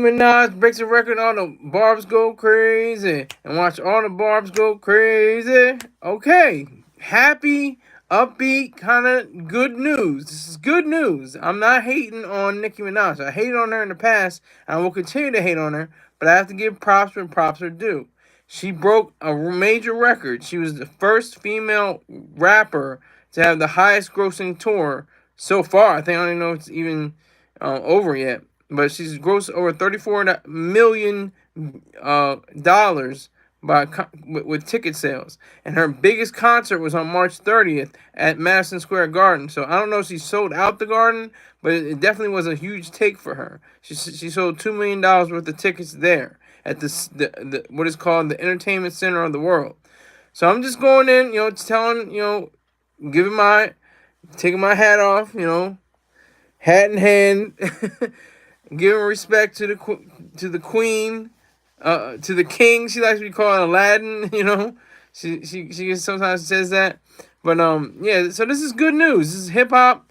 Minaj breaks a record, all the barbs go crazy. And watch all the barbs go crazy. Okay. Happy, upbeat, kind of good news. This is good news. I'm not hating on Nicki Minaj. I hated on her in the past, and I will continue to hate on her, but I have to give props when props are due. She broke a major record. She was the first female rapper to have the highest grossing tour so far. I think I don't even know if it's even over yet, but she's grossed over $34 million with ticket sales, and her biggest concert was on March 30th at Madison Square Garden. So I don't know if she sold out the Garden, but it definitely was a huge take for her. She sold $2 million worth of tickets there at the what is called the entertainment center of the world. So I'm just going in, just telling, giving my taking my hat off, hat in hand, giving respect to the queen, to the king. She likes to be called Aladdin. She sometimes says that. But yeah. So this is good news. This is hip hop.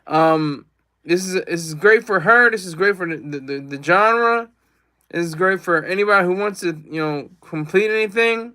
Um, this is great for her. This is great for the genre. This is great for anybody who wants to complete anything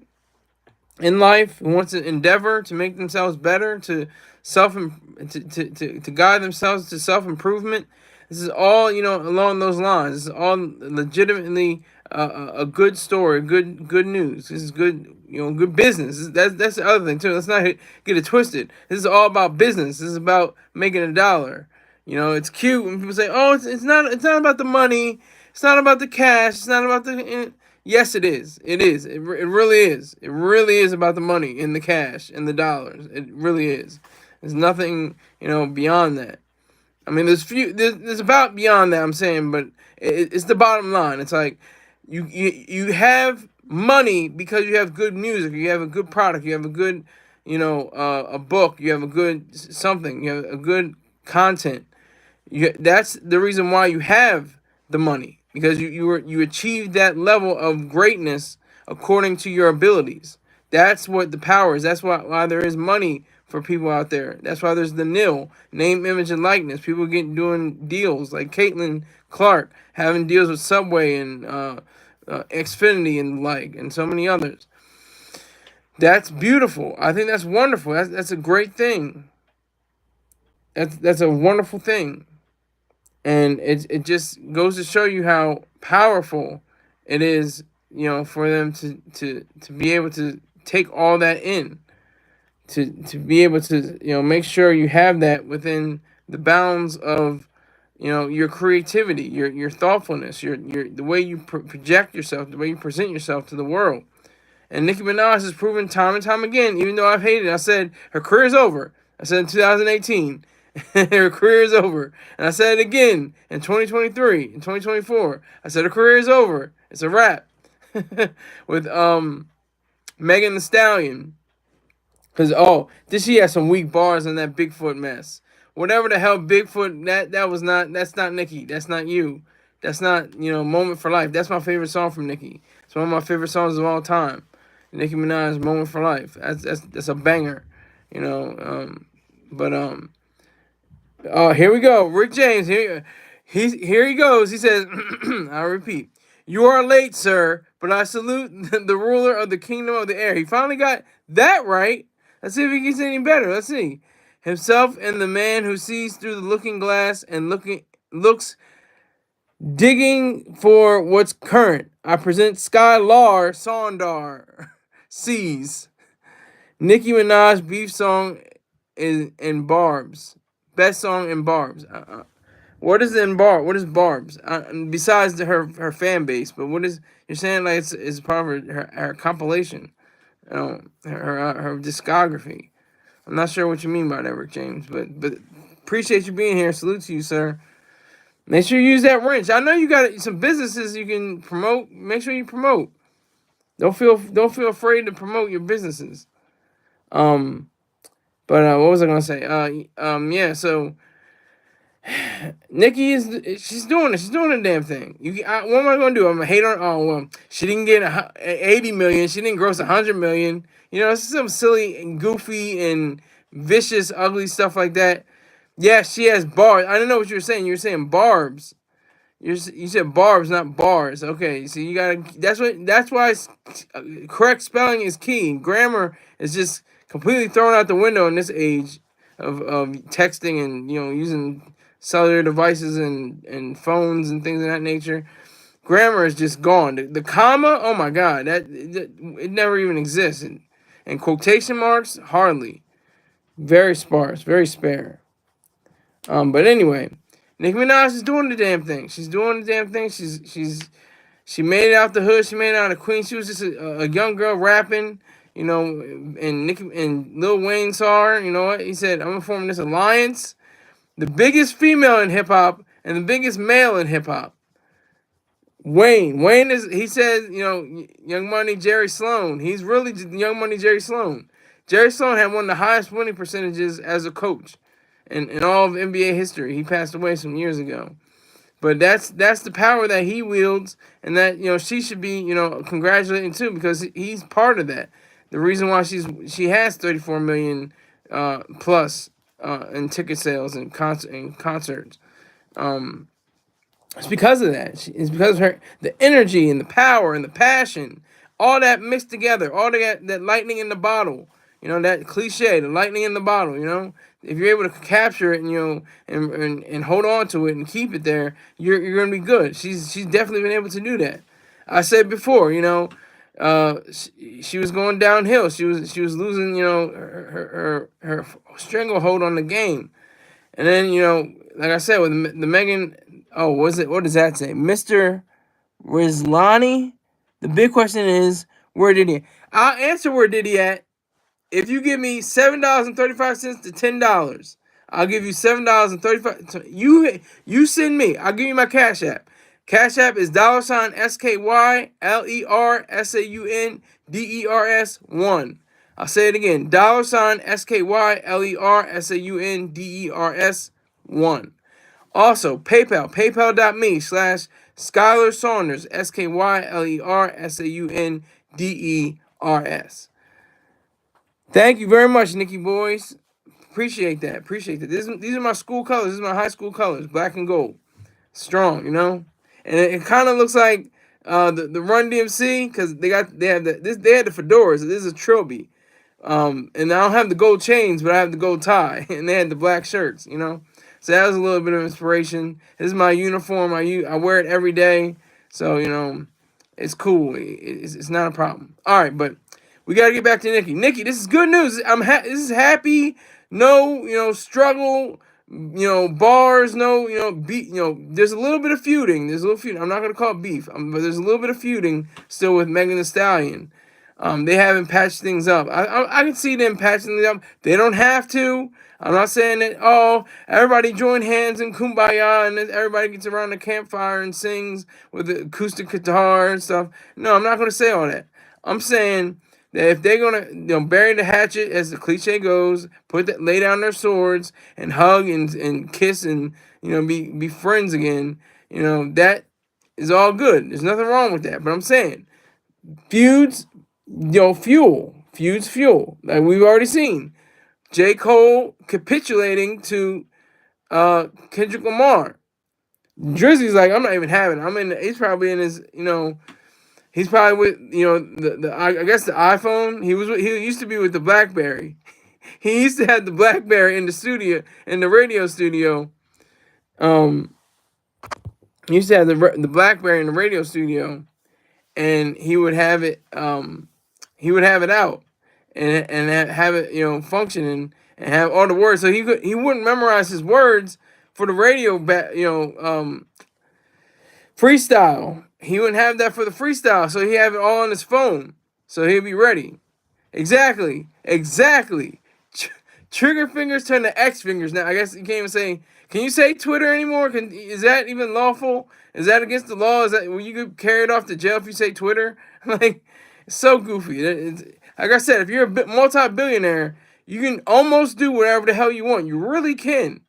in life, who wants to endeavor to make themselves better, to self to guide themselves to self improvement. This is all along those lines. This is all legitimately a good story, good news. This is good good business. That's the other thing too. Let's not get it twisted. This is all about business. This is about making a dollar. It's cute when people say, "Oh, it's not about the money. It's not about the cash. It's not about the." Yes, it is. It is. It really is. It really is about the money and the cash and the dollars. It really is. There's nothing, beyond that. I mean, there's about beyond that, I'm saying, but it's the bottom line. It's like you have money because you have good music, you have a good product, you have a good, a book, you have a good something, you have a good content. That's the reason why you have the money, because you achieved that level of greatness according to your abilities. That's what the power is. That's why there is money for people out there. That's why there's the nil, name, image, and likeness. People doing deals like Caitlin Clark having deals with Subway and Xfinity and and so many others. That's beautiful. I think that's wonderful. That's a great thing. That's a wonderful thing. And it just goes to show you how powerful it is, for them to be able to take all that in, to be able to make sure you have that within the bounds of your creativity, your thoughtfulness, your the way you project yourself, the way you present yourself to the world. And Nicki Minaj has proven time and time again, even though I've hated it, I said her career is over. I said in 2018, her career is over. And I said it again in 2023, in 2024. I said her career is over. It's a wrap. With Megan Thee Stallion. Because, did she have some weak bars in that Bigfoot mess? Whatever the hell Bigfoot, that's not Nicki. That's not you. That's not, Moment for Life. That's my favorite song from Nicki. It's one of my favorite songs of all time. Nicki Minaj, Moment for Life. That's a banger, but oh, here we go. Rick James, here he goes. He says, I'll repeat. You are late, sir, but I salute the ruler of the kingdom of the air. He finally got that right. Let's see if he gets any better. Let's see. Himself and the man who sees through the looking glass and looks digging for what's current. I present Skylar Sondar sees. Nicki Minaj beef song in Barb's. Best song in Barb's. What is in Barb? What is Barb's? Besides her fan base, but what is you're saying? Like it's part of her compilation, her discography. I'm not sure what you mean by that, Rick James, but appreciate you being here. Salute to you, sir. Make sure you use that wrench. I know you got some businesses you can promote. Make sure you promote. Don't feel afraid to promote your businesses. Um, but what was I gonna say? Yeah. So Nikki she's doing it. She's doing the damn thing. What am I gonna do? I'm gonna hate her. Oh well, she didn't get 80 million. She didn't gross 100 million. It's some silly and goofy and vicious, ugly stuff like that. Yeah, she has barbs. I don't know what you were saying. You were saying barbs. You said barbs, not bars. Okay, so you gotta. That's why correct spelling is key. Grammar is just completely thrown out the window in this age of texting and using cellular devices and phones and things of that nature. Grammar is just gone. The comma, oh my god, that it never even exists. And quotation marks, hardly. Very sparse, very spare. But anyway, Nicki Minaj is doing the damn thing. She's doing the damn thing. She made it out the hood. She made it out of Queens. She was just a young girl rapping, and Nicki and Lil Wayne saw her. You know what? He said, "I'm forming this alliance, the biggest female in hip hop and the biggest male in hip hop." Wayne is. He says, Young Money Jerry Sloan. He's really Young Money Jerry Sloan. Jerry Sloan had one of the highest winning percentages as a coach in all of NBA history. He passed away some years ago. But that's the power that he wields, and that she should be congratulating too, because he's part of that. The reason why she has 34 million plus in ticket sales and concerts. It's because of that. It's because of the energy and the power and the passion, all that mixed together, all that lightning in the bottle. That cliche, the lightning in the bottle. If you're able to capture it and hold on to it and keep it there, you're gonna be good. She's definitely been able to do that. I said before, she was going downhill. She was losing, her stranglehold on the game, and then like I said with the Megan. Oh, what does that say? Mr. Rizlani? The big question is, where did he? I'll answer where did he at. If you give me $7.35 to $10, I'll give you $7.35. You send me. I'll give you my Cash App. Cash App is $SkyLersAunders1. I'll say it again. $SkyLersAunders1. Also, PayPal, paypal.me/Skyler Saunders, SkylerSaunders. Thank you very much, Nikki boys. Appreciate that. These are my school colors. These are my high school colors, black and gold. Strong, And it kind of looks like the Run DMC, because they had the fedoras. This is a trilby. And I don't have the gold chains, but I have the gold tie, and they had the black shirts, So that was a little bit of inspiration. This is my uniform. I wear it every day, so it's cool. It's not a problem. All right, but we gotta get back to Nicki. Nicki, this is good news. This is happy. No, struggle. Bars. No, beat. There's a little bit of feuding. I'm not gonna call it beef, but there's a little bit of feuding still with Megan Thee Stallion. They haven't patched things up. I can see them patching things up. They don't have to. I'm not saying that, everybody join hands in Kumbaya and everybody gets around the campfire and sings with the acoustic guitar and stuff. No, I'm not going to say all that. I'm saying that if they're going to bury the hatchet, as the cliche goes, lay down their swords and hug and kiss and be friends again, that is all good. There's nothing wrong with that. But I'm saying feuds, fuel. Feuds fuel. Like we've already seen. J. Cole capitulating to Kendrick Lamar. Drizzy's like, I'm not even having it. He's probably in his, he's probably with, I guess the iPhone. He used to be with the BlackBerry. He used to have the BlackBerry in the studio, in the radio studio. He used to have the BlackBerry in the radio studio, and he would have it. He would have it out. And have it functioning and have all the words, so he wouldn't memorize his words for the radio freestyle. He wouldn't have that for the freestyle, so he'd have it all on his phone, so he'd be ready. Exactly. Trigger fingers turn to X fingers now. I guess you can't even say. Can you say Twitter anymore? Is that even lawful? Is that against the law? Is that will you get carried off to jail if you say Twitter? Like, it's so goofy. Like I said, if you're a multi-billionaire, you can almost do whatever the hell you want. You really can.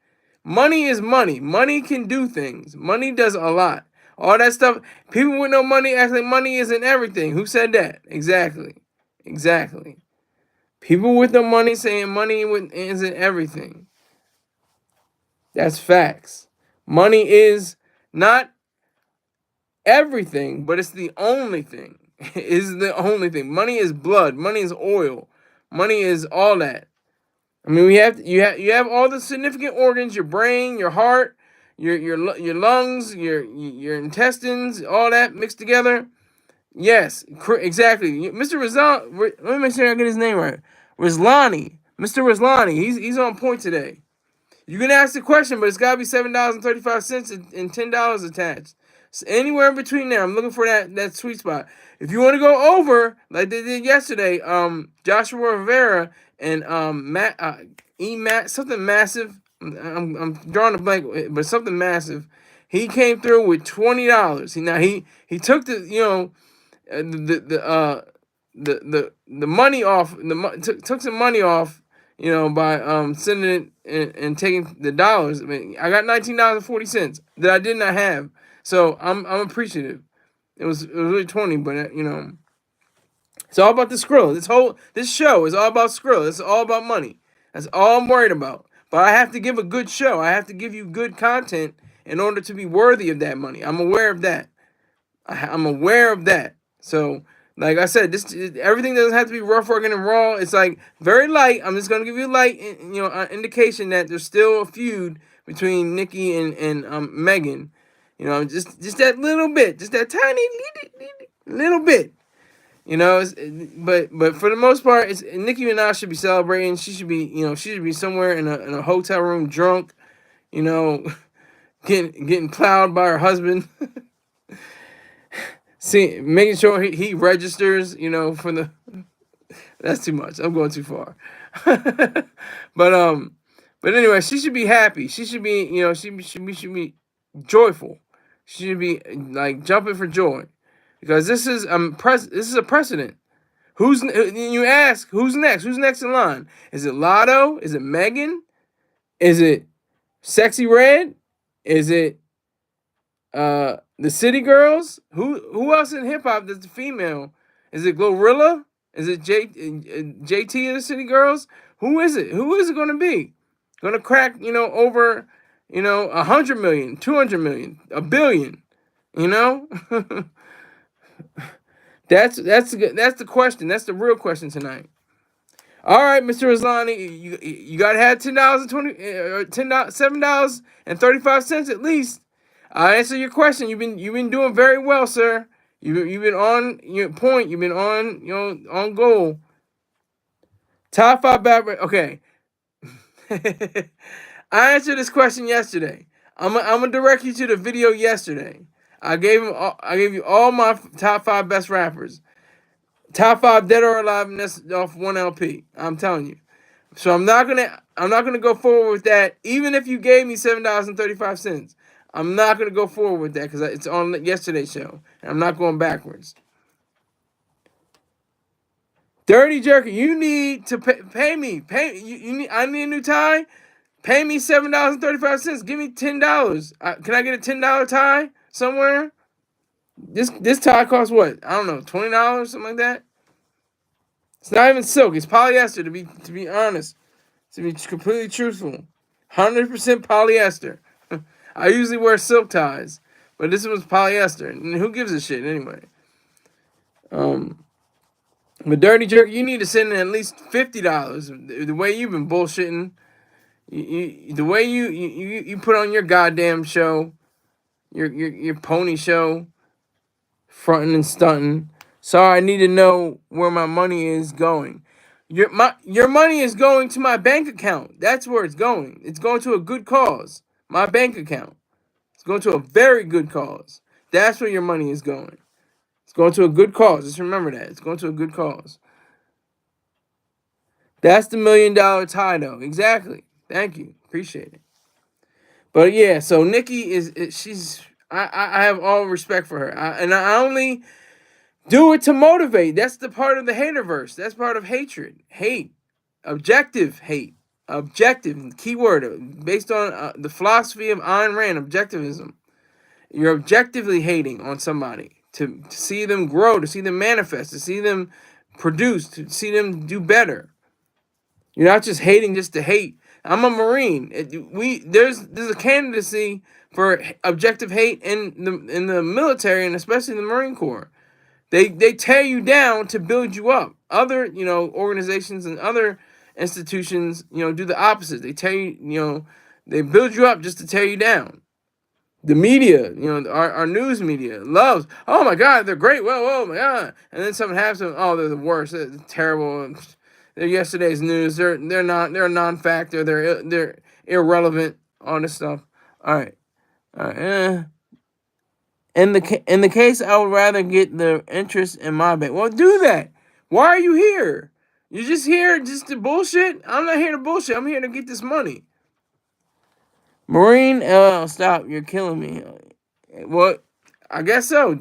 Money is money. Money can do things. Money does a lot. All that stuff. People with no money act like money isn't everything. Who said that? Exactly. People with no money saying money isn't everything. That's facts. Money is not everything, but it's the only thing. It's the only thing. Money is blood. Money is oil. Money is all that. I mean, you have all the significant organs: your brain, your heart, your lungs, your intestines, all that mixed together. Yes, exactly. Mr. Rizal, let me make sure I get his name right. Rizlani, Mr. Rizlani. He's on point today. You can ask the question, but it's got to be $7.35 and $10 attached. So anywhere in between there, I'm looking for that sweet spot. If you want to go over like they did yesterday, Joshua Rivera and Matt something massive. I'm drawing a blank, but something massive. He came through with $20. He took the money off took some money off, by sending it and taking the dollars. I mean, I got $19.40 that I did not have, so I'm appreciative. It was really 20, but it's all about the Skrill. This show is all about Skrill. It's all about money. That's all I'm worried about. But I have to give a good show. I have to give you good content in order to be worthy of that money. I'm aware of that. I'm aware of that. So, like I said, everything doesn't have to be rough, working, and raw. It's like very light. I'm just gonna give you a light, indication that there's still a feud between Nicki and Megan. Just that little bit, just that tiny little bit. But for the most part, it's Nicki Minaj should be celebrating. She should be somewhere in a hotel room drunk, you know, getting plowed by her husband. Making sure he registers, for the. That's too much. I'm going too far. but but anyway, she should be happy. She should be, she should be joyful. She should be like jumping for joy, because this is a precedent. You ask who's next? Who's next in line? Is it Lotto? Is it Megan? Is it Sexy Red? Is it the City Girls? Who else in hip hop that's a female? Is it Glorilla? Is it JT of the City Girls? Who is it? Who is it going to be? Going to crack over 100 million, 200 million, a billion? That's the question. That's the real question tonight. All right, Mr. Islani, you gotta have $7.35 at least. I answer your question. You've been doing very well, sir. You've been on your point. You've been on on goal. Top 5 bad. Okay. I answered this question yesterday. I'm gonna direct you to the video yesterday. I gave you all my top 5 best rappers. Top 5 dead or alive, and that's off one LP. I'm telling you. So I'm not gonna go forward with that. Even if you gave me $7.35, I'm not gonna go forward with that because it's on yesterday's show, and I'm not going backwards. Dirty Jerky, you need to pay me. I need a new tie. Pay me $7.35. Give me $10. Can I get a $10 tie somewhere? This tie costs what? I don't know, $20, something like that. It's not even silk. It's polyester. To be honest, to be completely truthful, 100% polyester. I usually wear silk ties, but this was polyester. And who gives a shit anyway? But Dirty Jerk, you need to send in at least $50. The way you've been bullshitting, the way you put on your goddamn show, your pony show, fronting and stunting. Sorry, I need to know where my money is going. Your money is going to my bank account. That's where it's going. It's going to a good cause. My bank account. It's going to a very good cause. That's where your money is going. It's going to a good cause. Just remember that. It's going to a good cause. That's the $1 million tie, though. Exactly. Thank you. Appreciate it. But yeah, so Nicki she's. I have all respect for her, and I only do it to motivate. That's the part of the haterverse. That's part of hatred. Hate. Objective hate. Objective. Keyword. Based on the philosophy of Ayn Rand. Objectivism. You're objectively hating on somebody. To see them grow. To see them manifest. To see them produce. To see them do better. You're not just hating just to hate. I'm a Marine. There's a candidacy for objective hate in the military, and especially the Marine Corps. They tear you down to build you up. Other organizations and other institutions do the opposite. They tear you, they build you up just to tear you down. The media, our news media loves. Oh my God, they're great. Whoa, whoa, my God! And then something happens to them. Oh, they're the worst. They're terrible. They're yesterday's news. They're not. They're a non-factor. They're irrelevant. All this stuff. All right. All right. In the case, I would rather get the interest in my bank. Well, do that. Why are you here? You're just here just to bullshit? I'm not here to bullshit. I'm here to get this money. Marine LL, stop. You're killing me. Well, I guess so.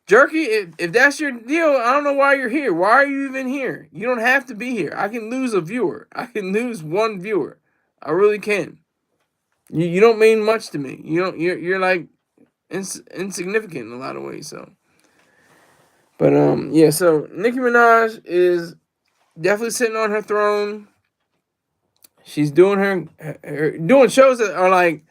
Jerky, if that's your deal, I don't know why you're here. Why are you even here? You don't have to be here. I can lose a viewer. I can lose one viewer. I really can. You don't mean much to me. You're like insignificant in a lot of ways. So, but yeah. So Nicki Minaj is definitely sitting on her throne. She's doing her doing shows that are like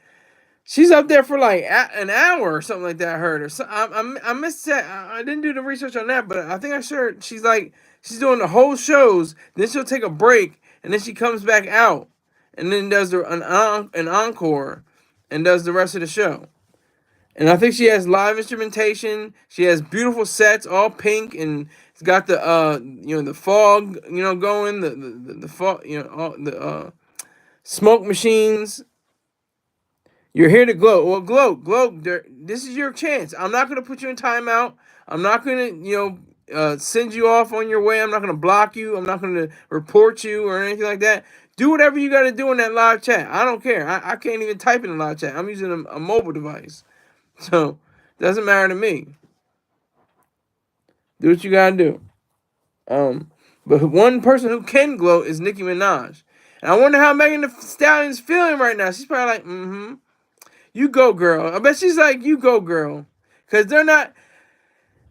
she's up there for like an hour or something like that. I heard her. So I missed that. I didn't do the research on that, but I think I sure she's doing the whole shows. Then she'll take a break, and then she comes back out, and then does an encore, and does the rest of the show. And I think she has live instrumentation. She has beautiful sets, all pink, and it's got the the fog going, the fog, all the smoke machines. You're here to gloat. Well, gloat. This is your chance. I'm not gonna put you in timeout. I'm not gonna send you off on your way. I'm not gonna block you. I'm not gonna report you or anything like that. Do whatever you gotta do in that live chat. I don't care. I can't even type in a live chat. I'm using a mobile device. So, doesn't matter to me. Do what you gotta do. But one person who can gloat is Nicki Minaj. And I wonder how Megan Thee Stallion's feeling right now. She's probably like, you go, girl. I bet she's like, you go, girl. Because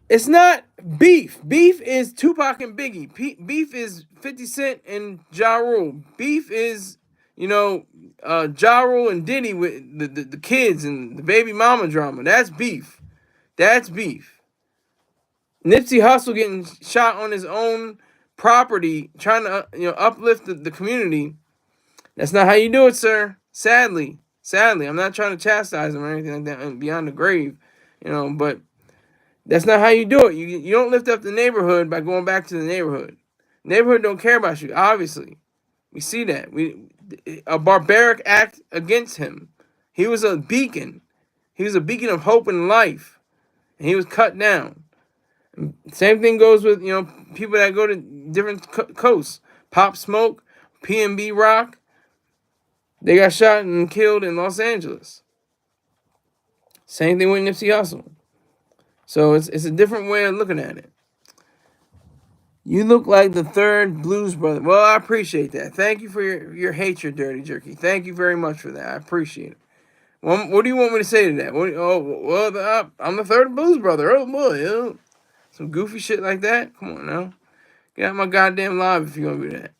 it's not beef. Beef is Tupac and Biggie. Beef is 50 Cent and Ja Rule. Beef is, Ja Rule and Diddy with the kids and the baby mama drama. That's beef. That's beef. Nipsey Hussle getting shot on his own property, trying to uplift the community. That's not how you do it, sir. Sadly, I'm not trying to chastise him or anything like that and beyond the grave, but that's not how you do it. You don't lift up the neighborhood by going back to the neighborhood. Neighborhood don't care about you, obviously. We see that. A barbaric act against him. He was a beacon. He was a beacon of hope and life. And he was cut down. Same thing goes with, people that go to different coasts. Pop Smoke, PNB Rock. They got shot and killed in Los Angeles. Same thing with Nipsey Hussle. So it's a different way of looking at it. You look like the third Blues Brother. Well, I appreciate that. Thank you for your hatred, Dirty Jerky. Thank you very much for that. I appreciate it. Well, what do you want me to say to that? I'm the third Blues Brother. Oh, boy. Some goofy shit like that? Come on now. Get out my goddamn live if you're going to do that.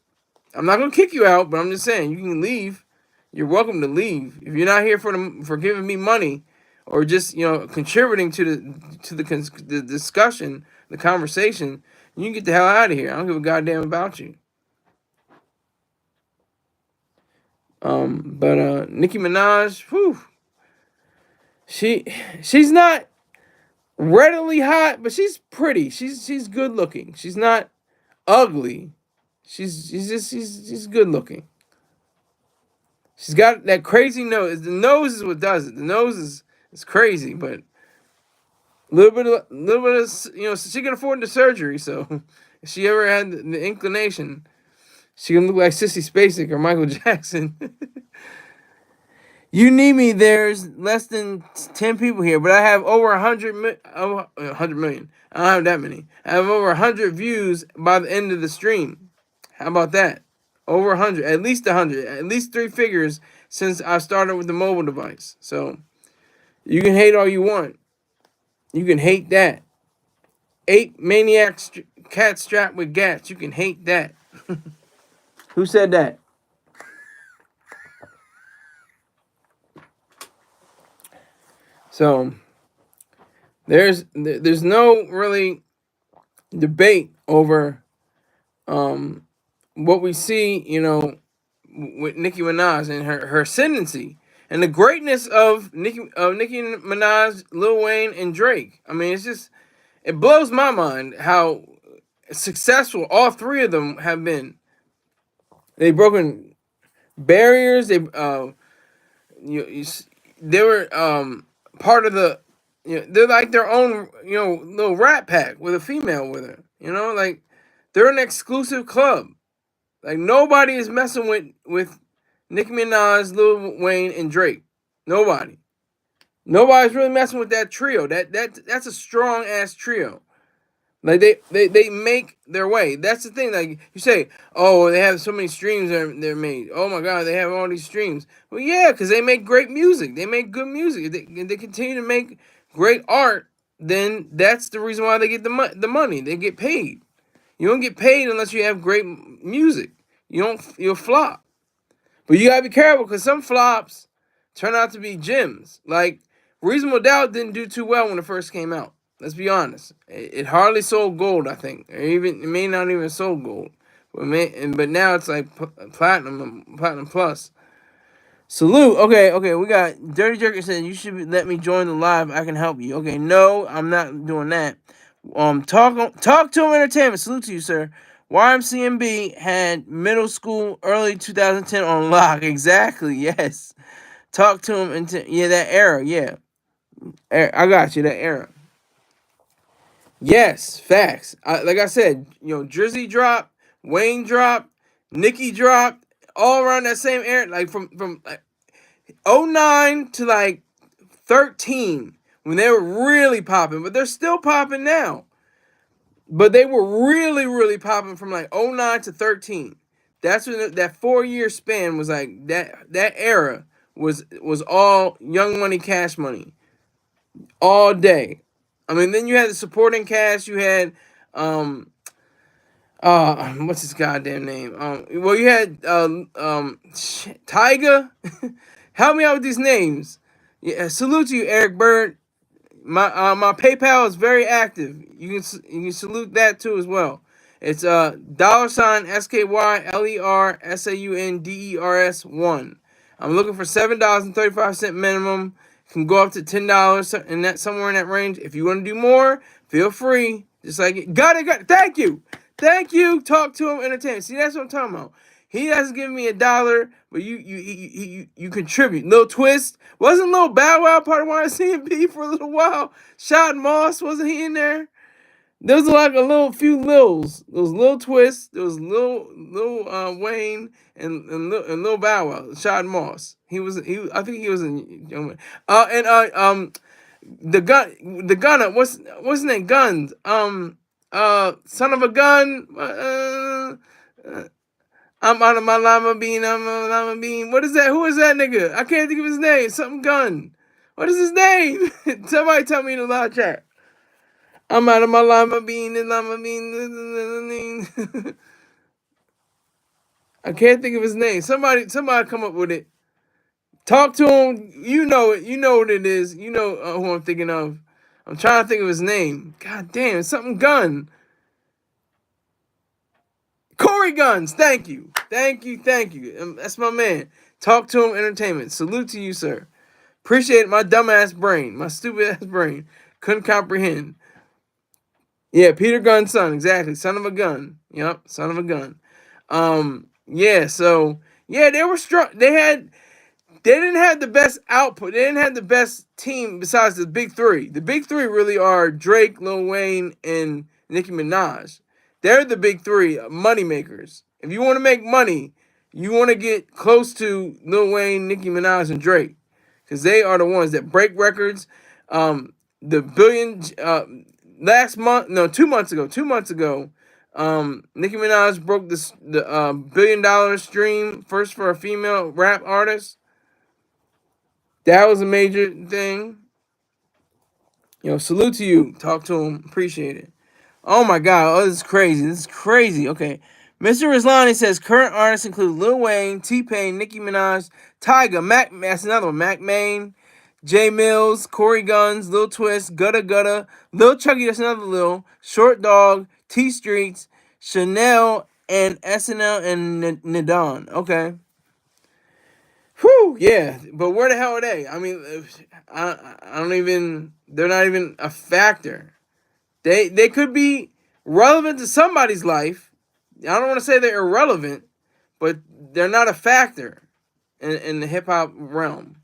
I'm not going to kick you out, but I'm just saying, you can leave. You're welcome to leave. If you're not here for giving me money or just, contributing to the discussion, the conversation, you can get the hell out of here. I don't give a goddamn about you. But Nicki Minaj, whew, she's not readily hot, but she's pretty. She's good looking. She's not ugly. She's good looking. She's got that crazy nose. The nose is what does it. The nose is crazy, but a little bit of she can afford the surgery. So if she ever had the inclination, she can look like Sissy Spacek or Michael Jackson. You need me. There's less than 10 people here, but I have over 100 million. I don't have that many. I have over 100 views by the end of the stream. How about that? Over 100, at least 100, at least 3 figures since I started with the mobile device. So you can hate all you want. You can hate that. 8 maniacs, cats strapped with gats. You can hate that. Who said that? So there's no really debate over um, what we see, with Nicki Minaj and her ascendancy and the greatness of Nicki Minaj, Lil Wayne, and Drake. I mean, it blows my mind how successful all three of them have been. They've broken barriers. You, they were part of they're like their own little rat pack with a female with her. Like they're an exclusive club. Like nobody is messing with Nicki Minaj, Lil Wayne, and Drake. Nobody. Nobody's really messing with that trio. That's a strong ass trio. Like they make their way. That's the thing. Like you say, oh, they have so many streams they're made. Oh my god, they have all these streams. Well, yeah, because they make great music. They make good music. They continue to make great art. Then that's the reason why they get the money. They get paid. You don't get paid unless you have great music. You'll flop. But you gotta be careful because some flops turn out to be gems. Like Reasonable Doubt didn't do too well when it first came out. Let's be honest. It hardly sold gold, I think. Or even it may not even sold gold. But now it's like platinum plus. Salute. Okay. We got Dirty Jerker said you should let me join the live. I can help you. Okay, no, I'm not doing that. Talk to him entertainment. Salute to you, sir. YMCMB had middle school early 2010 on lock. Exactly. Yes. Talk to him yeah, that era. Yeah. I got you. That era. Yes, facts. Like I said, Drizzy dropped, Wayne dropped, Nicki dropped, all around that same era. Like from like '09 to like 13 when they were really popping, but they're still popping now. But they were really, really popping from like '09 to 13. That's when that 4 year span was like that era was all Young Money, Cash Money all day. I mean, then you had the supporting cast. You had what's his goddamn name? Well, you had Tyga. Help me out with these names. Yeah, salute to you, Eric Bird. My PayPal is very active. You can salute that too as well. It's $SkyLerSaunders1. I'm looking for $7.35 minimum. Can go up to $10 and that somewhere in that range. If you want to do more, feel free. Just like got it. Thank you. Talk to him entertainment. See, that's what I'm talking about. He hasn't given me $1, but you contribute. Lil Twist wasn't Lil Bow Wow part of YCMB for a little while. Shot Moss, wasn't he in there? There was like a few Lils. There was Lil Twist. There was Lil Wayne and Lil Bow Wow. Shot Moss. I think he was in Young Man. The gunner. What's his name? Guns. Son of a gun. I'm out of my llama bean. I'm a llama bean. What is that? Who is that nigga? I can't think of his name. Something gun. What is his name? Somebody tell me in the live chat. I'm out of my llama bean and llama bean. I can't think of his name. Somebody come up with it. Talk to him. You know it. You know what it is. You know who I'm thinking of. I'm trying to think of his name. God damn, something gun. Corey Guns, thank you. That's my man. Talk to him entertainment. Salute to you, sir. Appreciate my dumbass brain, my stupid ass brain. Couldn't comprehend. Yeah, Peter Gunn's son, exactly. Son of a gun. Yep, son of a gun. Yeah, so yeah, they were strong. They didn't have the best output. They didn't have the best team besides the big three. The big three really are Drake, Lil Wayne, and Nicki Minaj. They're the big three money makers. If you want to make money, you want to get close to Lil Wayne, Nicki Minaj, and Drake. Because they are the ones that break records. The billion, last month, no, 2 months ago, Nicki Minaj broke the $1 billion stream, first for a female rap artist. That was a major thing. Salute to you. Talk to him. Appreciate it. Oh my God. Oh, this is crazy. Okay. Mr. Rizlani says current artists include Lil Wayne, T-Pain, Nicki Minaj, Tyga, that's another one, Mac Main, Jay Mills, Corey Guns, Lil Twist, Gutta Gutta, Lil Chucky, that's another Lil, Short Dog, T Streets, Chanel, and SNL and Nadon. Okay. Whew, yeah. But where the hell are they? I mean, I don't even, they're not even a factor. They could be relevant to somebody's life. I don't want to say they're irrelevant, but they're not a factor in the hip hop realm.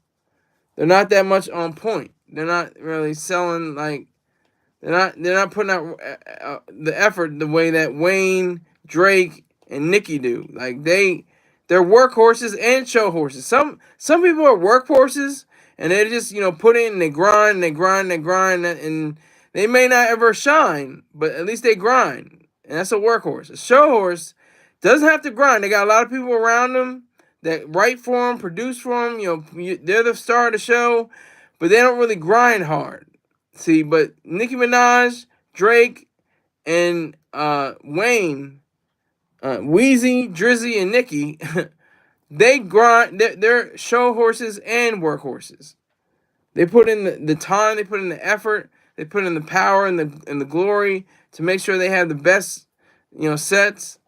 They're not that much on point. They're not really selling like they're not putting out the effort the way that Wayne, Drake, and Nicki do. Like they're workhorses and show horses. Some people are workhorses and they just put in and they grind and they grind and they grind and they may not ever shine, but at least they grind. And that's a workhorse. A show horse doesn't have to grind. They got a lot of people around them that write for them, produce for them. They're the star of the show, but they don't really grind hard. See, but Nicki Minaj, Drake, and Wayne, Wheezy, Drizzy, and Nicki, they grind. They're show horses and work horses. They put in the time, they put in the effort, they put in the power and the glory to make sure they have the best, sets.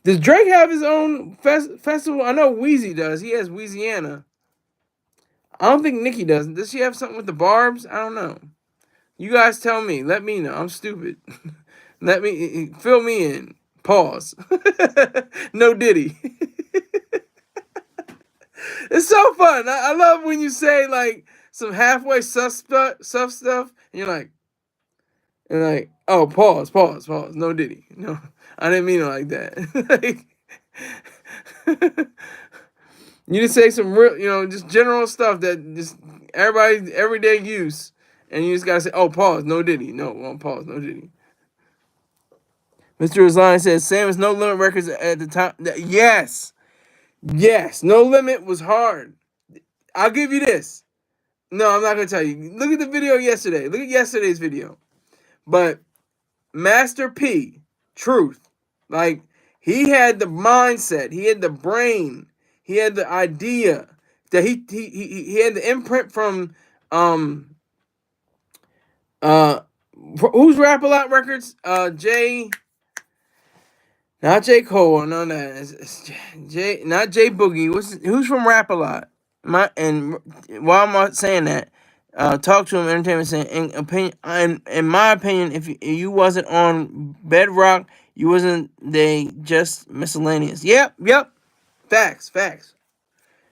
Does Drake have his own festival? I know Wheezy does. He has Louisiana. I don't think Nicki does. Does she have something with the Barbs? I don't know. You guys tell me. Let me know. I'm stupid. Let me fill me in. Pause. No Diddy. It's so fun. I love when you say like some halfway stuff, and you're like, oh, pause. No Diddy. No, I didn't mean it like that. Like, you just say some real, just general stuff that just everybody everyday use, and you just gotta say, oh, pause. No Diddy. No, well, pause. No Diddy. Mr. Rosani says, Sam is No Limit Records at the time. Yes. Yes. No Limit was hard. I'll give you this. No, I'm not going to tell you. Look at the video yesterday. Look at yesterday's video. But Master P, Truth, like, he had the mindset. He had the brain. He had the idea. That he had the imprint from, uh, who's Rap A Lot Records? Not J. Cole, no, it's J, not J Boogie. Who's from Rap A Lot? And while I'm saying that, Talk to Him Entertainment saying, in my opinion, if you wasn't on Bedrock, you wasn't they just miscellaneous. Yep, facts.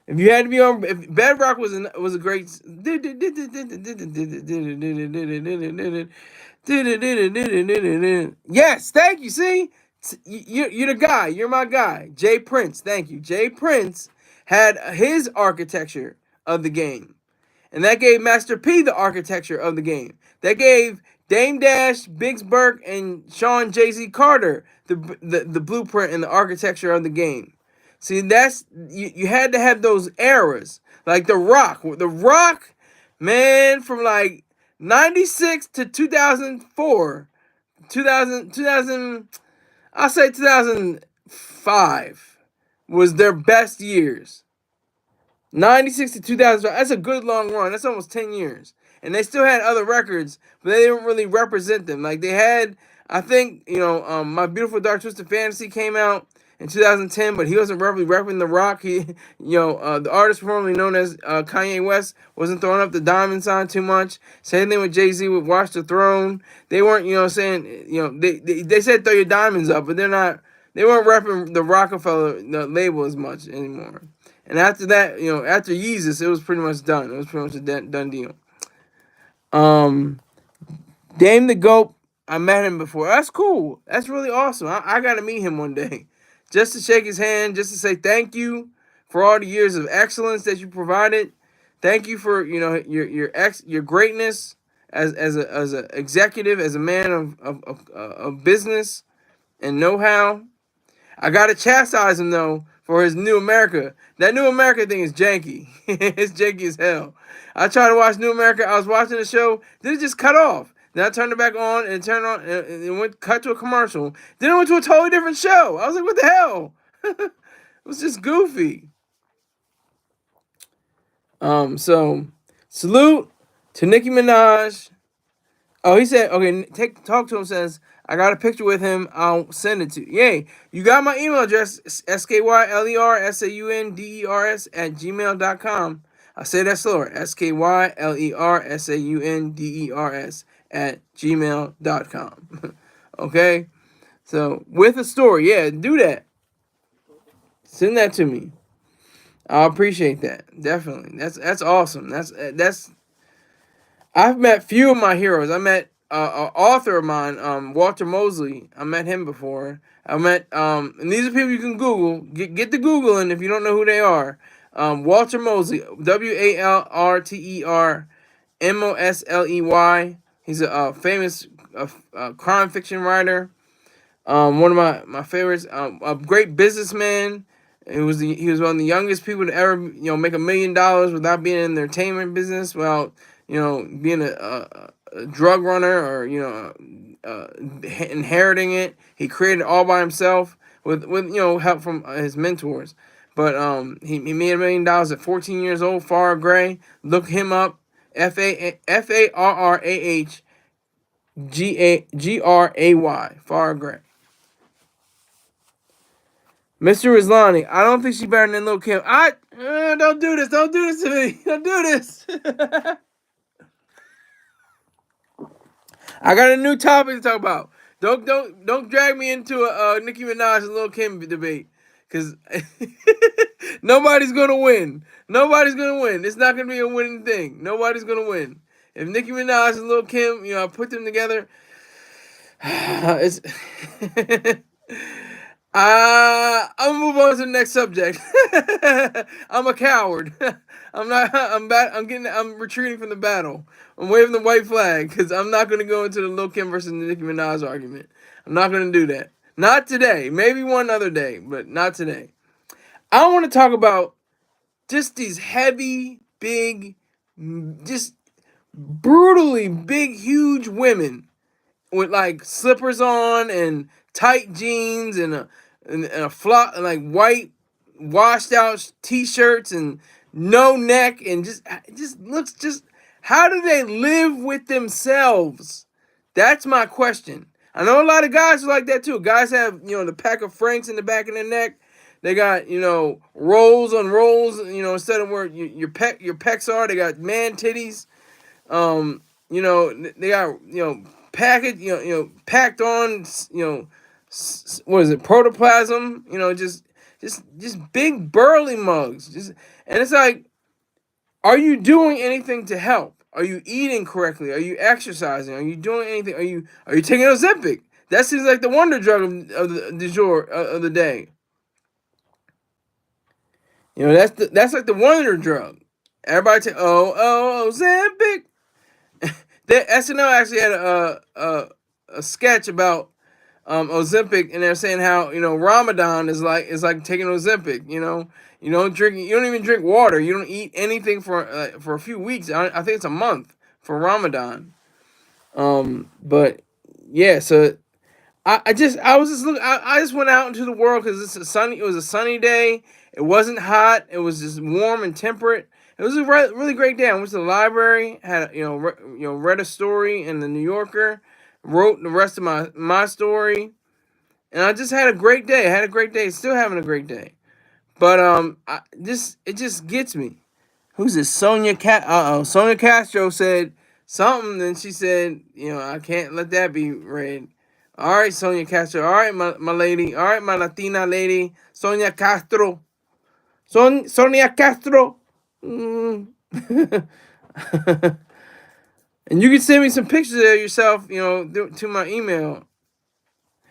If you had to be on, if Bedrock was a great. Yes, thank you. See, you're the guy. You're my guy. Jay Prince. Thank you. Jay Prince had his architecture of the game, and that gave Master P the architecture of the game. That gave Dame Dash, Biggs Burke, and Sean Jay-Z Carter the blueprint and the architecture of the game. See, that's you had to have those eras. Like The Rock. The Rock, man, from like 96 to 2004. 2000, I'll say 2005 was their best years. 96 to 2005. That's a good long run. That's almost 10 years. And they still had other records, but they didn't really represent them. Like they had, I think, My Beautiful Dark Twisted Fantasy came out in 2010, but he wasn't really repping The Rock. The artist formerly known as Kanye West wasn't throwing up the diamond sign too much. Same thing with Jay-Z with Watch the Throne. They weren't, saying, they said throw your diamonds up, but they weren't repping the Rockefeller label as much anymore. And after that, after Yeezus, it was pretty much done. It was pretty much a done deal. Dame the Goat, I met him before. That's cool. That's really awesome. I got to meet him one day. Just to shake his hand, just to say thank you for all the years of excellence that you provided. Thank you for, your greatness as a executive, as a man of business and know-how. I gotta chastise him though for his New America. That New America thing is janky. It's janky as hell. I tried to watch New America. I was watching the show. Then it just cut off. Then I turned it back on and it turned on and it went cut to a commercial. Then it went to a totally different show. I was like, what the hell? It was just goofy. So Salute to Nicki Minaj. Oh, he said, okay, talk to him. Says, I got a picture with him. I'll send it to you. Yay. You got my email address, skyllersaunders@gmail.com. I'll say that slower, skyllersaunders@gmail.com. Okay? So, with a story, yeah, do that. Send that to me. I appreciate that. Definitely. That's awesome. That's I've met few of my heroes. I met an author of mine, Walter Mosley. I met him before. I met and these are people you can Google. Get the Googling if you don't know who they are. Walter Mosley, WALRTERMOSLEY. He's a famous crime fiction writer. One of my favorites. A great businessman. He was one of the youngest people to ever make $1 million without being in the entertainment business. Well, being a drug runner or inheriting it. He created it all by himself with help from his mentors. But he made $1 million at 14 years old. Farrah Gray, look him up. FARRAHGRAY. Farrah Gray. Mr. Rizlani, I don't think she's better than Lil Kim. Don't do this. Don't do this to me. Don't do this. I got a new topic to talk about. Don't drag me into a Nicki Minaj and Lil Kim debate, because nobody's gonna win. Nobody's gonna win. It's not gonna be a winning thing. Nobody's gonna win. If Nicki Minaj and Lil Kim, I put them together, it's. I'm gonna move on to the next subject. I'm a coward. I'm not. I'm retreating from the battle. I'm waving the white flag because I'm not gonna go into the Lil Kim versus Nicki Minaj argument. I'm not gonna do that. Not today. Maybe one other day, but not today. I want to talk about just these heavy, big, just brutally big, huge women with like slippers on and tight jeans and a flop like white washed out t-shirts and no neck and just looks just how do they live with themselves? That's my question. I know a lot of guys are like that too. Guys have, the pack of Franks in the back of their neck. They got, rolls on rolls, instead of where your pecs are, they got man titties. They got, packaged, packed on, what is it, protoplasm, just big burly mugs. And it's like, are you doing anything to help? Are you eating correctly? Are you exercising? Are you doing anything? Are you taking Ozempic? That seems like the wonder drug of the jour of the day. That's like the wonder drug. Everybody take Ozempic. The SNL actually had a sketch about Ozempic, and they're saying how Ramadan is like taking Ozempic. You don't even drink water. You don't eat anything for a few weeks. I think it's a month for Ramadan. But yeah, so I just went out into the world because it was a sunny day. It wasn't hot. It was just warm and temperate. It was a really great day. I went to the library, had read a story in the New Yorker, wrote the rest of my story, and I just had a great day. I had a great day. Still having a great day. But it just gets me. Who's this? Sonia Castro said something, and she said, I can't let that be read. All right, Sonia Castro. All right, my lady. All right, my Latina lady, Sonia Castro. Sonia Castro. And you can send me some pictures of yourself, to my email.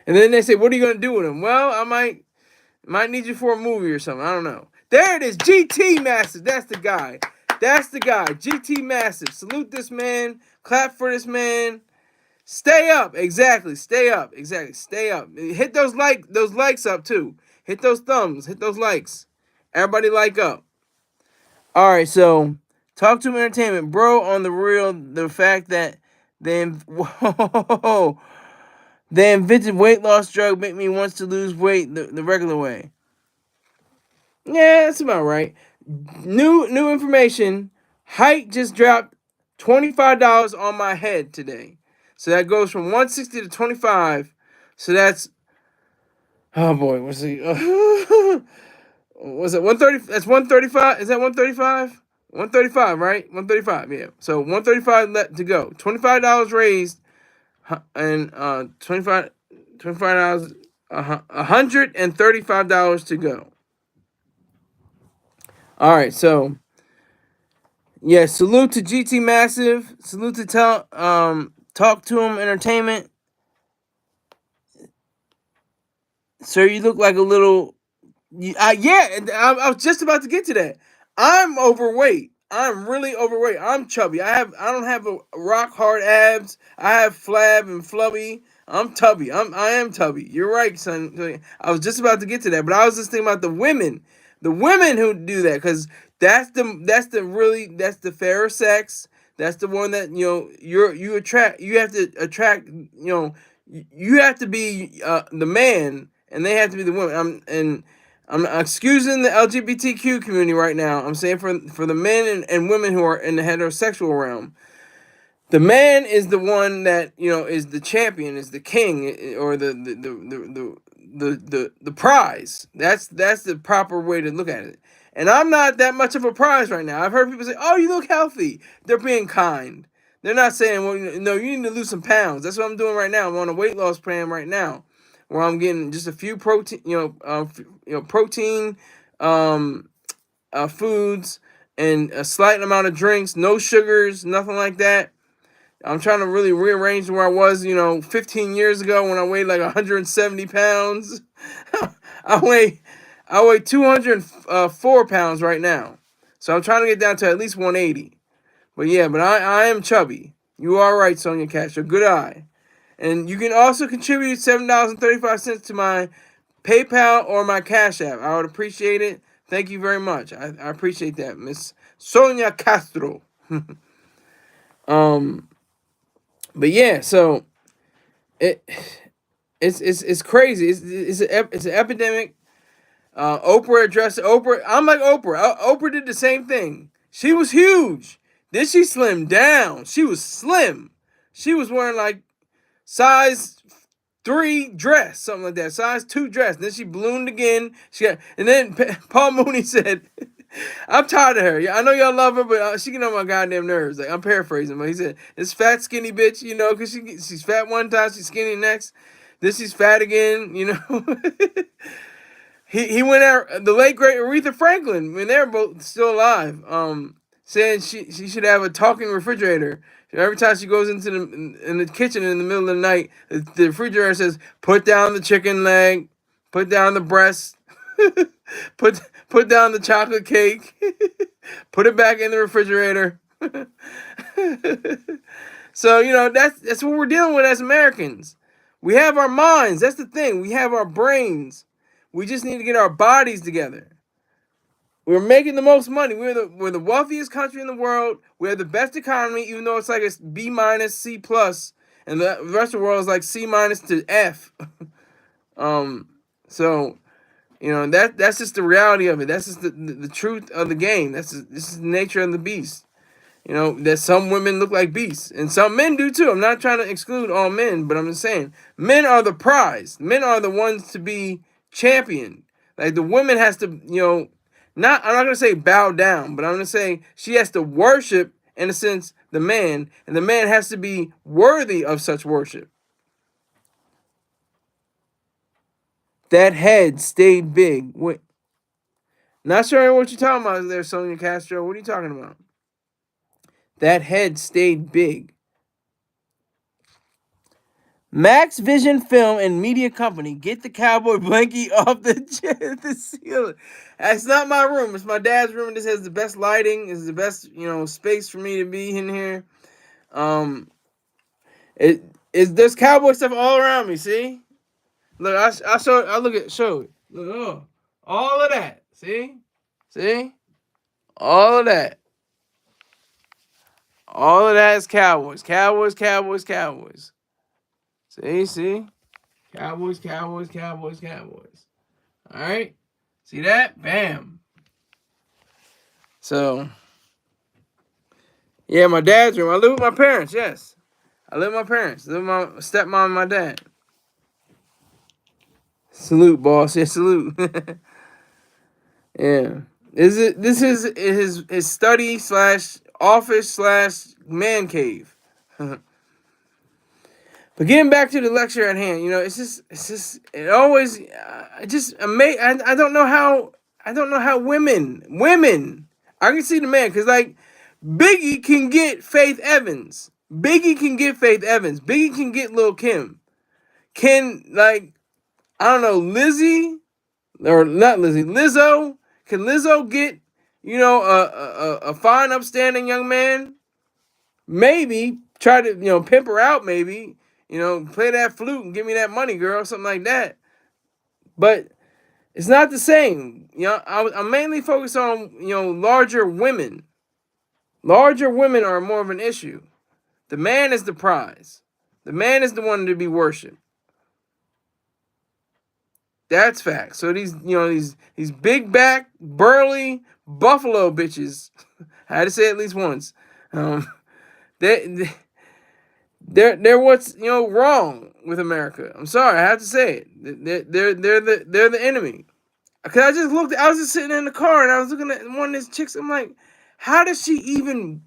And then they say, what are you going to do with them? Well, I might need you for a movie or something. I don't know. There it is. GT Massive. That's the guy. That's the guy. GT Massive. Salute this man. Clap for this man. Stay up. Exactly. Stay up. Exactly. Stay up. Hit those likes up too. Hit those thumbs. Hit those likes. Everybody like up. All right, so Talk to Me Entertainment, bro. On the real, the fact that they invented weight loss drug make me want to lose weight the regular way. Yeah, that's about right. New information. Height just dropped $25 on my head today. So that goes from 160 to 25. So that's, oh boy, what's the was it 130? That's 135. Is that 135? 135, right? 135, yeah. So 135 left to go. $25 raised, and 25 dollars, $135 to go. All right, so yeah, salute to GT Massive. Salute to Talk to Him Entertainment. Sir, you look like a little. Yeah, I was just about to get to that. I'm overweight. I'm really overweight. I'm chubby. I don't have a rock hard abs. I have flab and flubby. I'm tubby. I am tubby. You're right, son. I was just about to get to that, but I was just thinking about the women who do that, because that's the fairer sex. That's the one that you attract. You have to attract. You have to be the man, and they have to be the woman. I'm excusing the LGBTQ community right now. I'm saying for the men and women who are in the heterosexual realm. The man is the one that is the champion, is the king, or the prize. That's the proper way to look at it. And I'm not that much of a prize right now. I've heard people say, "Oh, you look healthy." They're being kind. They're not saying, "Well, no, you need to lose some pounds." That's what I'm doing right now. I'm on a weight loss plan right now, where I'm getting just a few protein, protein, um, foods, and a slight amount of drinks. No sugars, nothing like that. I'm trying to really rearrange where I was, 15 years ago when I weighed like 170 pounds. I weigh I weigh 204 pounds right now. So I'm trying to get down to at least 180. But yeah, but I am chubby. You are right, Sonia Castro. Good eye. And you can also contribute $7.35 to my PayPal or my Cash App. I would appreciate it. Thank you very much. I appreciate that, Miss Sonia Castro. um But yeah, so it it's crazy. It's an epidemic. Oprah addressed Oprah. I'm like Oprah. Oprah did the same thing. She was huge. Then she slimmed down. She was slim. She was wearing like size 3 dress, something like that. Size 2 dress. Then she ballooned again. And then Paul Mooney said, "I'm tired of her. Yeah, I know y'all love her, but she get on my goddamn nerves." Like, I'm paraphrasing, but he said, "This fat skinny bitch, because she's fat one time, she's skinny next. Then she's fat again, He went out, the late great Aretha Franklin, when they're both still alive, saying she should have a talking refrigerator. Every time she goes into the kitchen in the middle of the night, the refrigerator says, "Put down the chicken leg, put down the breast, put put down the chocolate cake, put it back in the refrigerator." So that's what we're dealing with as Americans. We have our minds. That's the thing. We have our brains. We just need to get our bodies together. We're making the most money. We're the wealthiest country in the world. We have the best economy, even though it's like a B minus, C plus, and the rest of the world is like C minus to F. So that's just the reality of it. That's just the truth of the game. This is the nature of the beast. That some women look like beasts, and some men do too. I'm not trying to exclude all men, but I'm just saying men are the prize. Men are the ones to be championed. Like, the woman has to, not I'm not gonna say bow down, but I'm gonna say she has to worship, in a sense, the man, and the man has to be worthy of such worship. That head stayed big. Wait, not sure what you're talking about there, Sonia Castro. What are you talking about? That head stayed big. Max Vision Film and Media Company, get the cowboy blankie off the ceiling. That's not my room. It's my dad's room. This has the best lighting. This is the best, space for me to be in here. There's cowboy stuff all around me. See, look, I show it. Look, oh, all of that. See, all of that. All of that is Cowboys. Cowboys, Cowboys, Cowboys. See? Cowboys, Cowboys, Cowboys, Cowboys. All right? See that? Bam. So, Yeah, my dad's room. I live with my parents. Yes, I live with my parents. I live with my stepmom and my dad. Salute, boss. Yeah, salute. Yeah. This is his study slash office slash man cave. But getting back to the lecture at hand, it always I just amazing. I don't know how women. I can see the man because like Biggie can get Faith Evans. Biggie can get Faith Evans. Biggie can get Lil Kim. Can like I don't know Lizzie or not Lizzie Lizzo. Can Lizzo get a fine upstanding young man? Maybe try to pimp her out. Maybe play that flute and give me that money, girl, something like that. But it's not the same. I'm mainly focused on larger women. Larger women are more of an issue. The man is the prize. The man is the one to be worshipped. That's fact. So these big back, burly buffalo bitches. I had to say it at least once. Um, they they're what's wrong with America. I'm sorry, I have to say it. They're the enemy. Cause I was just sitting in the car and I was looking at one of these chicks. I'm like, how does she even?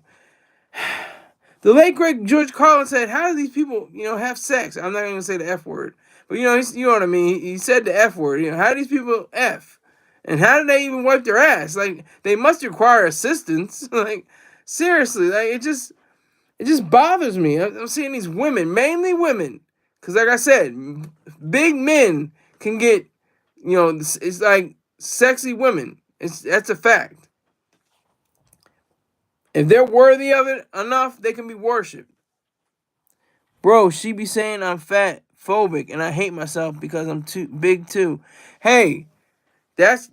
The late great George Carlin said, "How do these people have sex?" I'm not gonna say the F word, but you know what I mean. He said the F word. How do these people F? And how do they even wipe their ass? Like they must require assistance. Like seriously, like it just bothers me. I'm seeing these women, mainly women, because like I said, big men can get, it's like sexy women. That's a fact. If they're worthy of it enough, they can be worshipped. Bro, she be saying I'm fat phobic and I hate myself because I'm too big too. Hey, that's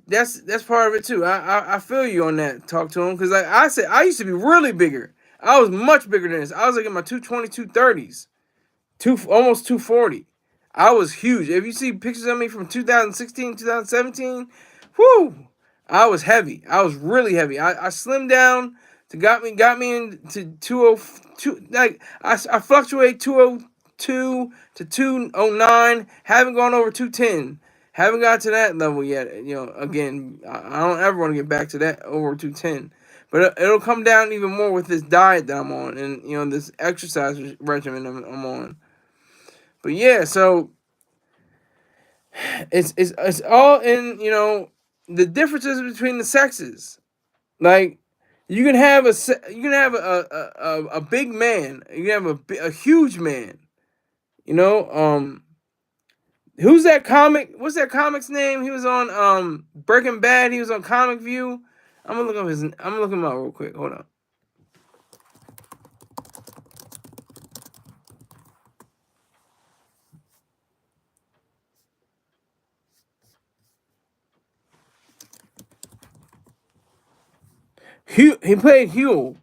part of it too. I feel you on that. Talk to him because like I said, I used to be really bigger. I was much bigger than this. I was like in my 220, 230s. Almost 240. I was huge. If you see pictures of me from 2016, 2017, whoo, I was heavy. I was really heavy. I slimmed down to got me into 202. Like I fluctuate 202 to 209. Haven't gone over 210. Haven't got to that level yet. Again, I don't ever want to get back to that over 210. But it'll come down even more with this diet that I'm on and this exercise regimen I'm on. But yeah, so it's all in the differences between the sexes. Like you can have a big man, you can have a huge man. You know, who's that comic? What's that comic's name? He was on Breaking Bad. He was on Comic View. I'm gonna look him up real quick. Hold on. He played Huel.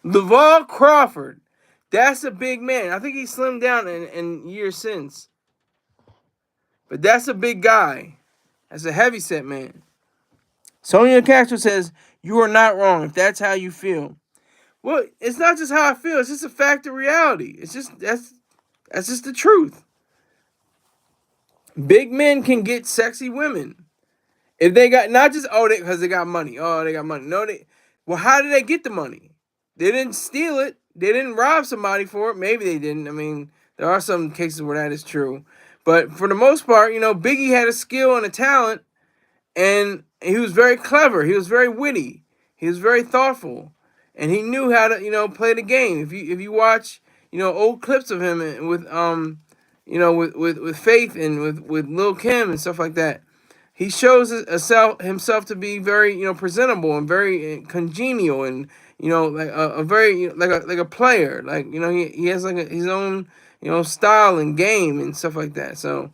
Laval Crawford. That's a big man. I think he slimmed down in years since. But that's a big guy. That's a heavyset man. Sonia Castro says, "You are not wrong if that's how you feel." Well, it's not just how I feel, it's just a fact of reality. It's just that's just the truth. Big men can get sexy women. If they got not just because they got money. Oh, they got money. No, well, how did they get the money? They didn't steal it. They didn't rob somebody for it. Maybe they didn't. I mean, there are some cases where that is true. But for the most part, Biggie had a skill and a talent, and he was very clever. He was very witty. He was very thoughtful, and he knew how to play the game. If you watch old clips of him with with Faith and with Lil Kim and stuff like that, he shows himself to be very presentable and very congenial and like a very like a player. Like he has like his own style and game and stuff like that. So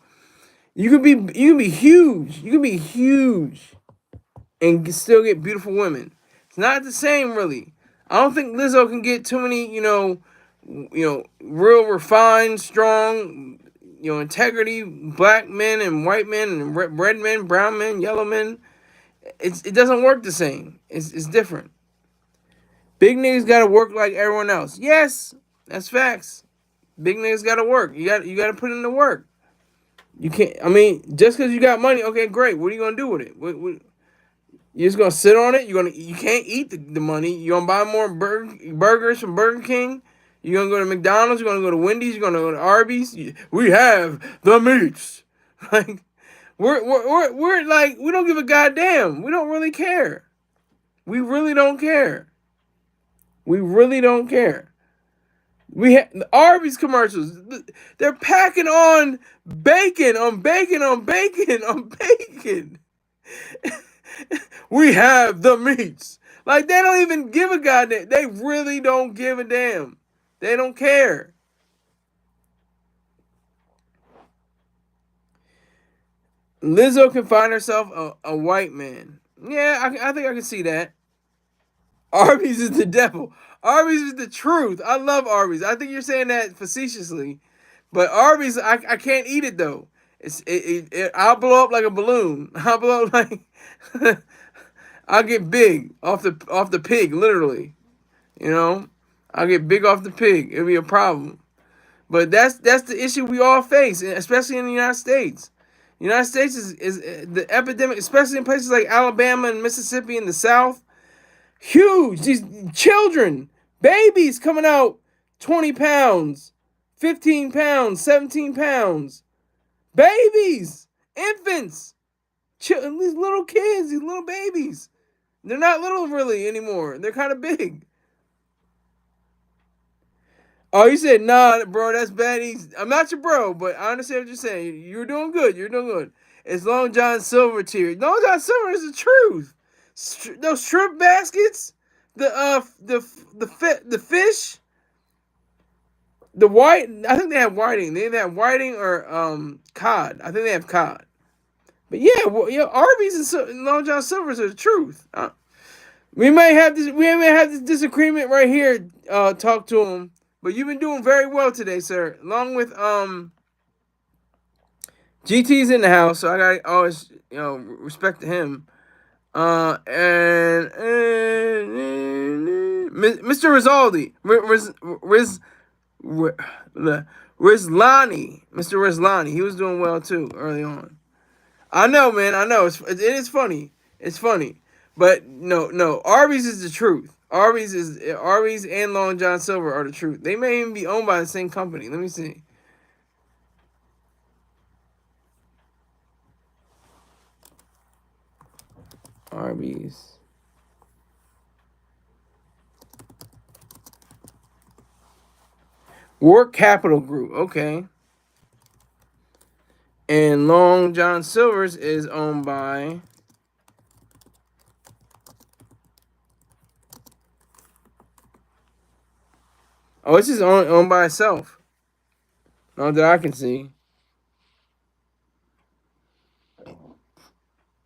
you can be huge. You can be huge and still get beautiful women. It's not the same, really. I don't think Lizzo can get too many, real refined, strong, integrity, black men and white men and red men, brown men, yellow men. It doesn't work the same. It's different. Big niggas gotta work like everyone else. Yes, that's facts. Big niggas gotta work. You gotta put in the work. You can't. I mean, just because you got money, okay, great. What are you gonna do with it? You just gonna sit on it? You can't eat the money. You gonna buy more burgers from Burger King? You gonna go to McDonald's? You gonna go to Wendy's? You gonna go to Arby's? We have the meats. Like we're like we don't give a goddamn. We don't really care. We really don't care. We really don't care. We have the Arby's commercials. They're packing on bacon, on bacon, on bacon, on bacon. We have the meats. Like they don't even give a goddamn. They really don't give a damn. They don't care. Lizzo can find herself a white man. Yeah, I think I can see that. Arby's is the devil. Arby's is the truth. I love Arby's. I think you're saying that facetiously, but Arby's, I can't eat it though. I'll blow up like a balloon. I'll blow up like I'll get big off the pig, literally. You know, I'll get big off the pig. It'll be a problem. But that's the issue we all face, especially in the United States. The United States is the epidemic, especially in places like Alabama and Mississippi in the South. Huge. These children, babies coming out 20 pounds, 15 pounds, 17 pounds. Babies, infants, these little kids, these little babies. They're not little really anymore. They're kind of big. Oh, you said, nah, bro, that's bad. I'm not your bro, but I understand what you're saying. You're doing good. You're doing good. It's Long John Silver tier. Long John Silver is the truth. Those shrimp baskets, the fish, the white. I think they have whiting. They either have whiting or cod. I think they have cod. But yeah, Arby's and Long John Silver's are the truth. We may have this disagreement right here. Talk to him. But you've been doing very well today, sir. Along with GT's in the house, so I gotta always respect to him. And Mr. Rizaldi, Rizlani, Mr. Rizlani, he was doing well too early on. I know, man. I know. It is funny. It's funny. But no. Arby's is the truth. Arby's and Long John Silver are the truth. They may even be owned by the same company. Let me see. Arby's. Work Capital Group. Okay. And Long John Silver's is owned by it's just owned by itself. Not that I can see.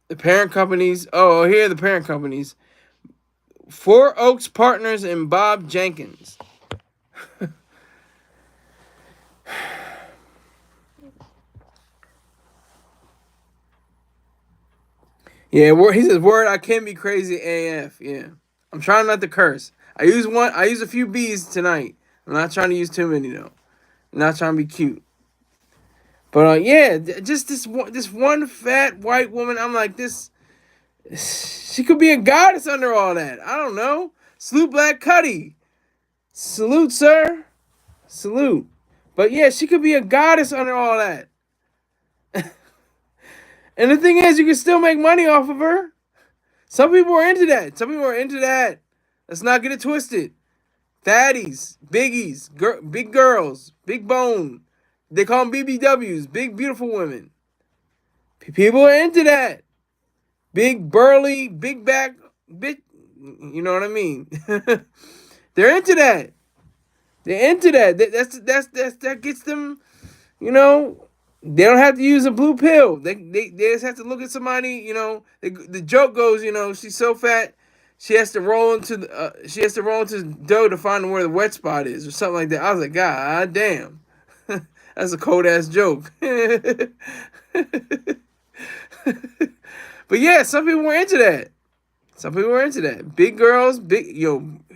The parent companies. Oh, here are the parent companies. Four Oaks Partners and Bob Jenkins. Yeah, he says, word, I can be crazy AF. Yeah. I'm trying not to curse. I use a few B's tonight. I'm not trying to use too many, though. I'm not trying to be cute. But, yeah, just this one fat white woman, I'm like, she could be a goddess under all that. I don't know. Salute Black Cuddy. Salute, sir. Salute. But, yeah, she could be a goddess under all that. And the thing is, you can still make money off of her. Some people are into that. Let's not get it twisted. Fatties, biggies, big girls, big bone. They call them BBWs, big beautiful women. People are into that. Big burly, big back, big. You know what I mean? They're into that. That gets them. They don't have to use a blue pill. They just have to look at somebody. The joke goes. She's so fat, she has to roll into the dough to find where the wet spot is, or something like that. I was like, God damn. That's a cold ass joke. But yeah, some people were into that. Some people were into that. Big girls, big,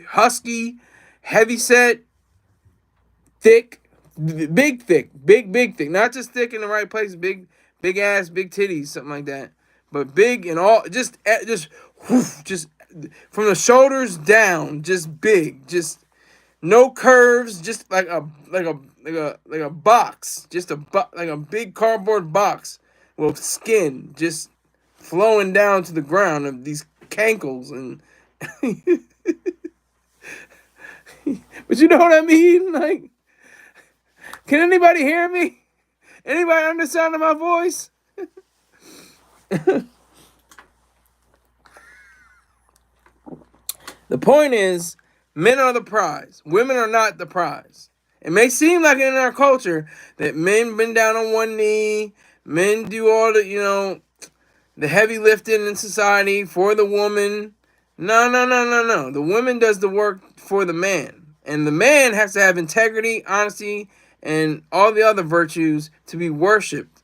husky, heavy set, thick, big thick, big thick. Not just thick in the right place, big ass, big titties, something like that. But big and all, just from the shoulders down, just big, just no curves, just like a box, like a big cardboard box with skin just flowing down to the ground of these cankles and. But you know what I mean? Like, can anybody hear me? Anybody understand my voice? The point is, men are the prize. Women are not the prize. It may seem like in our culture that men bend down on one knee, men do all the heavy lifting in society for the woman. No, no, no, no, no. The woman does the work for the man. And the man has to have integrity, honesty, and all the other virtues to be worshipped.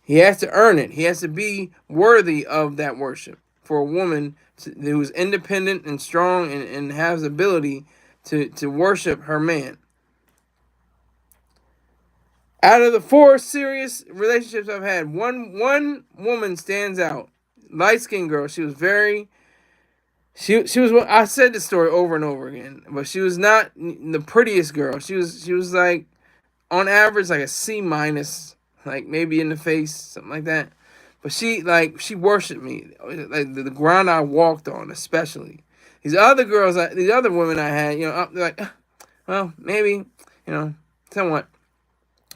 He has to earn it. He has to be worthy of that worship. For a woman who is independent and strong and has ability to worship her man. Out of the 4 serious relationships I've had, one woman stands out. Light-skinned girl. She was very... She was... I said this story over and over again, but she was not the prettiest girl. She was like, on average, like a C minus, like maybe in the face, something like that. But she worshipped me, like the ground I walked on, especially. These other women I had, they're like, well, maybe, somewhat.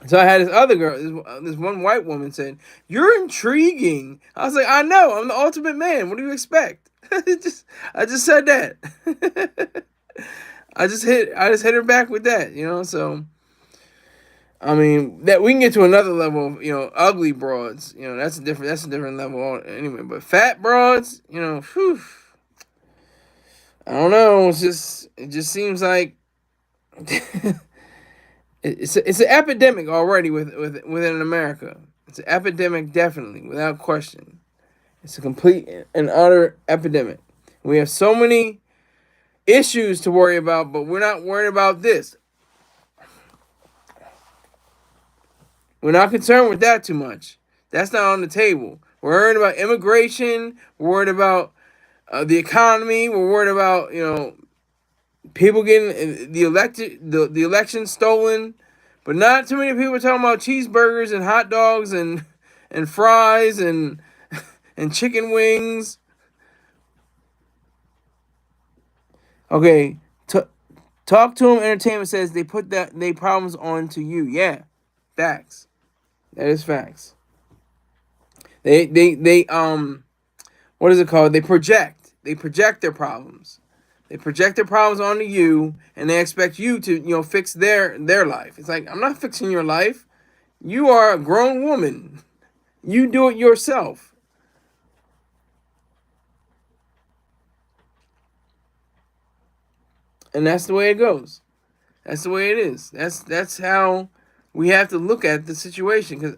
So I had this other girl, this one white woman said, "You're intriguing." I was like, "I know, I'm the ultimate man. What do you expect?" I just said that. I just hit her back with that, so. I mean, that we can get to another level of, ugly broads. That's a different level anyway. But fat broads, whew, I don't know. It just seems like it's an epidemic already within America. It's an epidemic, definitely, without question. It's a complete and utter epidemic. We have so many issues to worry about, but we're not worried about this. We're not concerned with that too much. That's not on the table. We're worried about immigration. We're worried about the economy. We're worried about people getting the election stolen. But not too many people are talking about cheeseburgers and hot dogs and fries and chicken wings. Okay, Talk to 'em Entertainment says they put they problems on to you. Yeah, facts. That is facts. They what is it called? They project. They project their problems. They project their problems onto you, and they expect you to fix their life. It's like, I'm not fixing your life. You are a grown woman. You do it yourself. And that's the way it goes. That's the way it is. That's how we have to look at the situation, because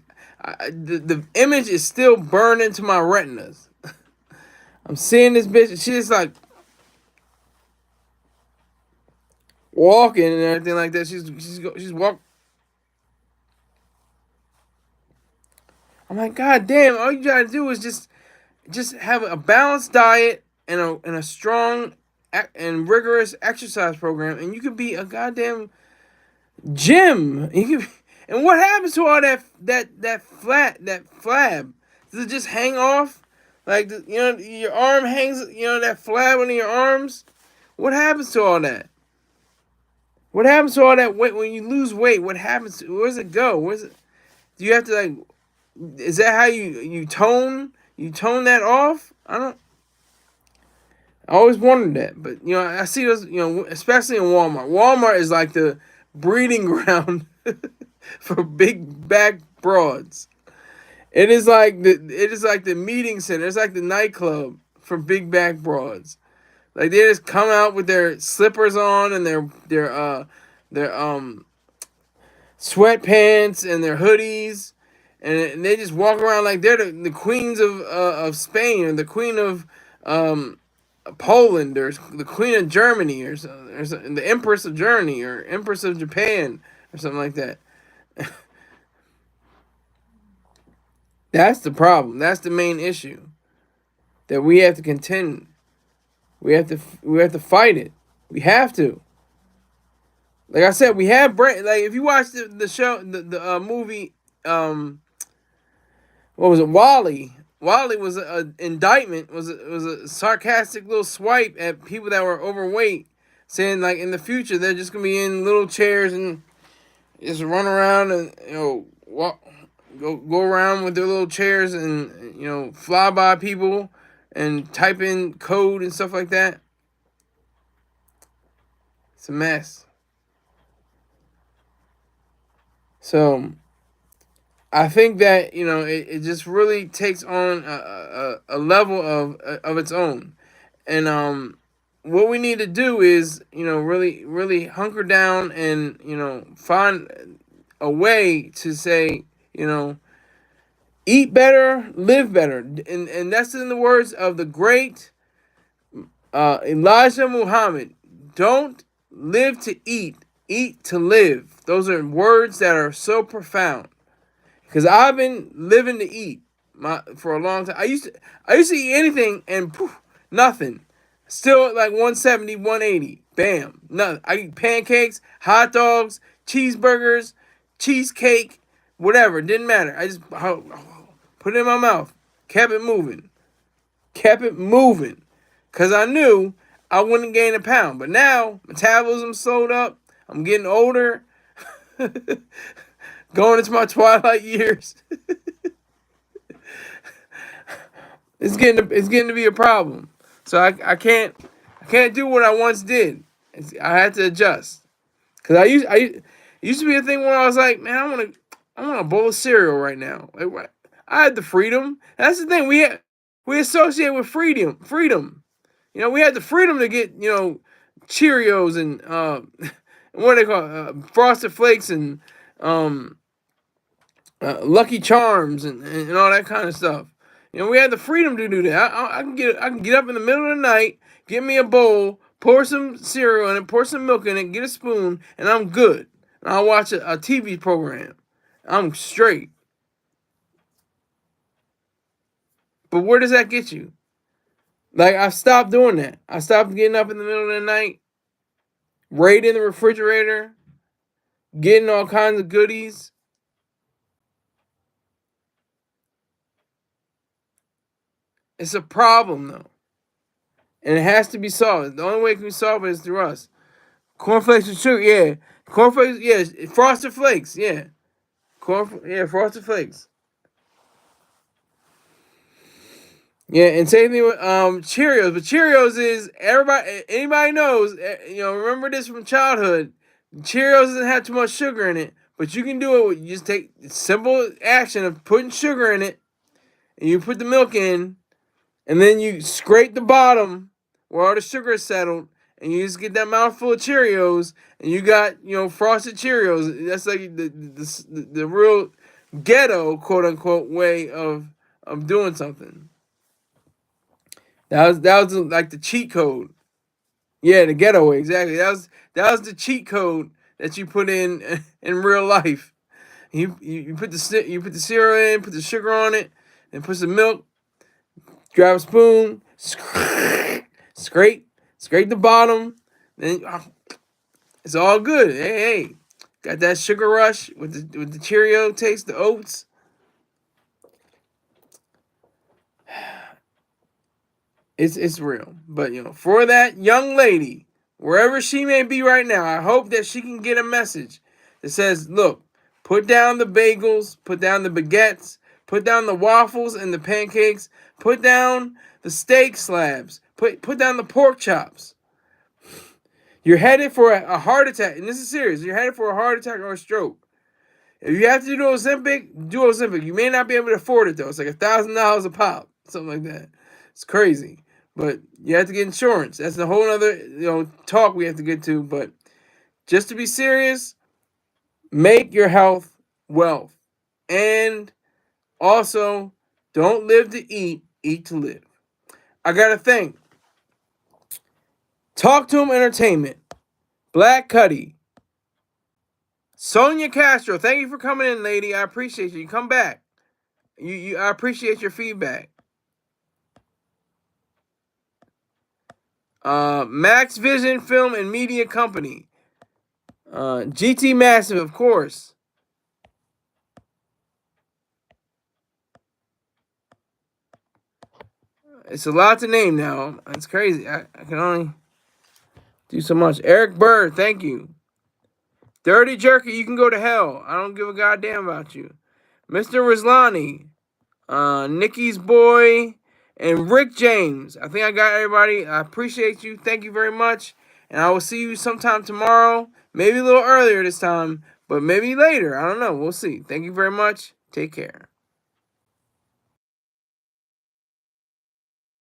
the image is still burned into my retinas. I'm seeing this bitch. She's like walking and everything like that. She's walk. I'm like, God damn! All you gotta do is just have a balanced diet and a strong and rigorous exercise program, and you could be a goddamn gym. You could, and what happens to all that flab? Does it just hang off? Like, your arm hangs. That flab under your arms. What happens to all that? What happens to all that weight when you lose weight? What happens? Where does it go? Where's it? Do you have to, like? Is that how you tone? You tone that off? I always wondered that, but I see those. Especially in Walmart. Walmart is like the breeding ground for big back broads. It is like the meeting center. It's like the nightclub for big back broads. Like, they just come out with their slippers on and their sweatpants and their hoodies, and they just walk around like they're the queens of Spain, or the queen of um, Poland, or the queen of Germany, or the empress of Germany, or empress of Japan, or something like that. That's the problem. That's the main issue that we have to contend. We have to fight it. We have to. Like I said, we have brain. Like if you watch the show, the movie, um, what was it? Wally. Wally was an indictment. Was a sarcastic little swipe at people that were overweight, saying like in the future they're just gonna be in little chairs and just run around and walk, go around with their little chairs and fly by people and type in code and stuff like that. It's a mess. So I think that it just really takes on a level of its own, and what we need to do is really hunker down and find a way to say eat better, live better, and that's in the words of the great Elijah Muhammad. Don't live to eat to live. Those are words that are so profound. Cause I've been living to eat for a long time. I used to eat anything and poof, nothing. Still at like 170, 180. Bam. Nothing. I eat pancakes, hot dogs, cheeseburgers, cheesecake, whatever. Didn't matter. I just put it in my mouth. Kept it moving. Kept it moving. Cause I knew I wouldn't gain a pound. But now metabolism slowed up. I'm getting older. Going into my twilight years. It's getting to be a problem. So I can't do what I once did. I had to adjust. Cause it used to be a thing where I was like, man, I want a bowl of cereal right now. Like what? I had the freedom. That's the thing we associate with freedom. Freedom. We had the freedom to get Cheerios and what do they call Frosted Flakes and um Lucky Charms and all that kind of stuff. We had the freedom to do that. I can get up in the middle of the night, get me a bowl, pour some cereal in it, pour some milk in it, get a spoon, and I'm good. And I'll watch a TV program. I'm straight. But where does that get you? Like I stopped doing that. I stopped getting up in the middle of the night, raiding the refrigerator, getting all kinds of goodies. It's a problem though. And it has to be solved. The only way it can be solved is through us. Cornflakes with sugar, yeah. Cornflakes, yeah. Frosted Flakes, yeah. Yeah, Frosted Flakes. Yeah, and same thing with Cheerios. But Cheerios is anybody knows. Remember this from childhood. Cheerios doesn't have too much sugar in it, but you can do it. You just take simple action of putting sugar in it, and you put the milk in, and then you scrape the bottom where all the sugar is settled, and you just get that mouthful of Cheerios, and you got frosted Cheerios. That's like the real ghetto quote unquote way of doing something. That was like the cheat code. Yeah, the ghetto way exactly. That was the cheat code that you put in real life. You put the cereal in, put the sugar on it, and put some milk. Grab a spoon, scrape the bottom. Then it's all good. Hey, got that sugar rush with the Cheerio taste, the oats. It's real. But for that young lady, wherever she may be right now, I hope that she can get a message that says, look, put down the bagels, put down the baguettes, put down the waffles and the pancakes, put down the steak slabs, put down the pork chops. You're headed for a heart attack, and this is serious. You're headed for a heart attack or a stroke. If you have to do Ozempic, do Ozempic. You may not be able to afford it though. It's like $1,000 a pop, something like that. It's crazy, but you have to get insurance. That's a whole other talk we have to get to. But just to be serious, Make your health wealth. And also, don't live to eat, eat to live. I got to thank Talk to Him Entertainment, Black Cuddy, Sonia Castro. Thank you for coming in, lady. I appreciate you. You come back. I appreciate your feedback. Max Vision Film and Media Company. GT Massive, of course. It's a lot to name now. It's crazy. I can only do so much. Eric Bird, thank you. Dirty Jerky, you can go to hell. I don't give a goddamn about you. Mr. Rizlani, Nikki's Boy, and Rick James. I think I got everybody. I appreciate you. Thank you very much. And I will see you sometime tomorrow. Maybe a little earlier this time, but maybe later. I don't know. We'll see. Thank you very much. Take care.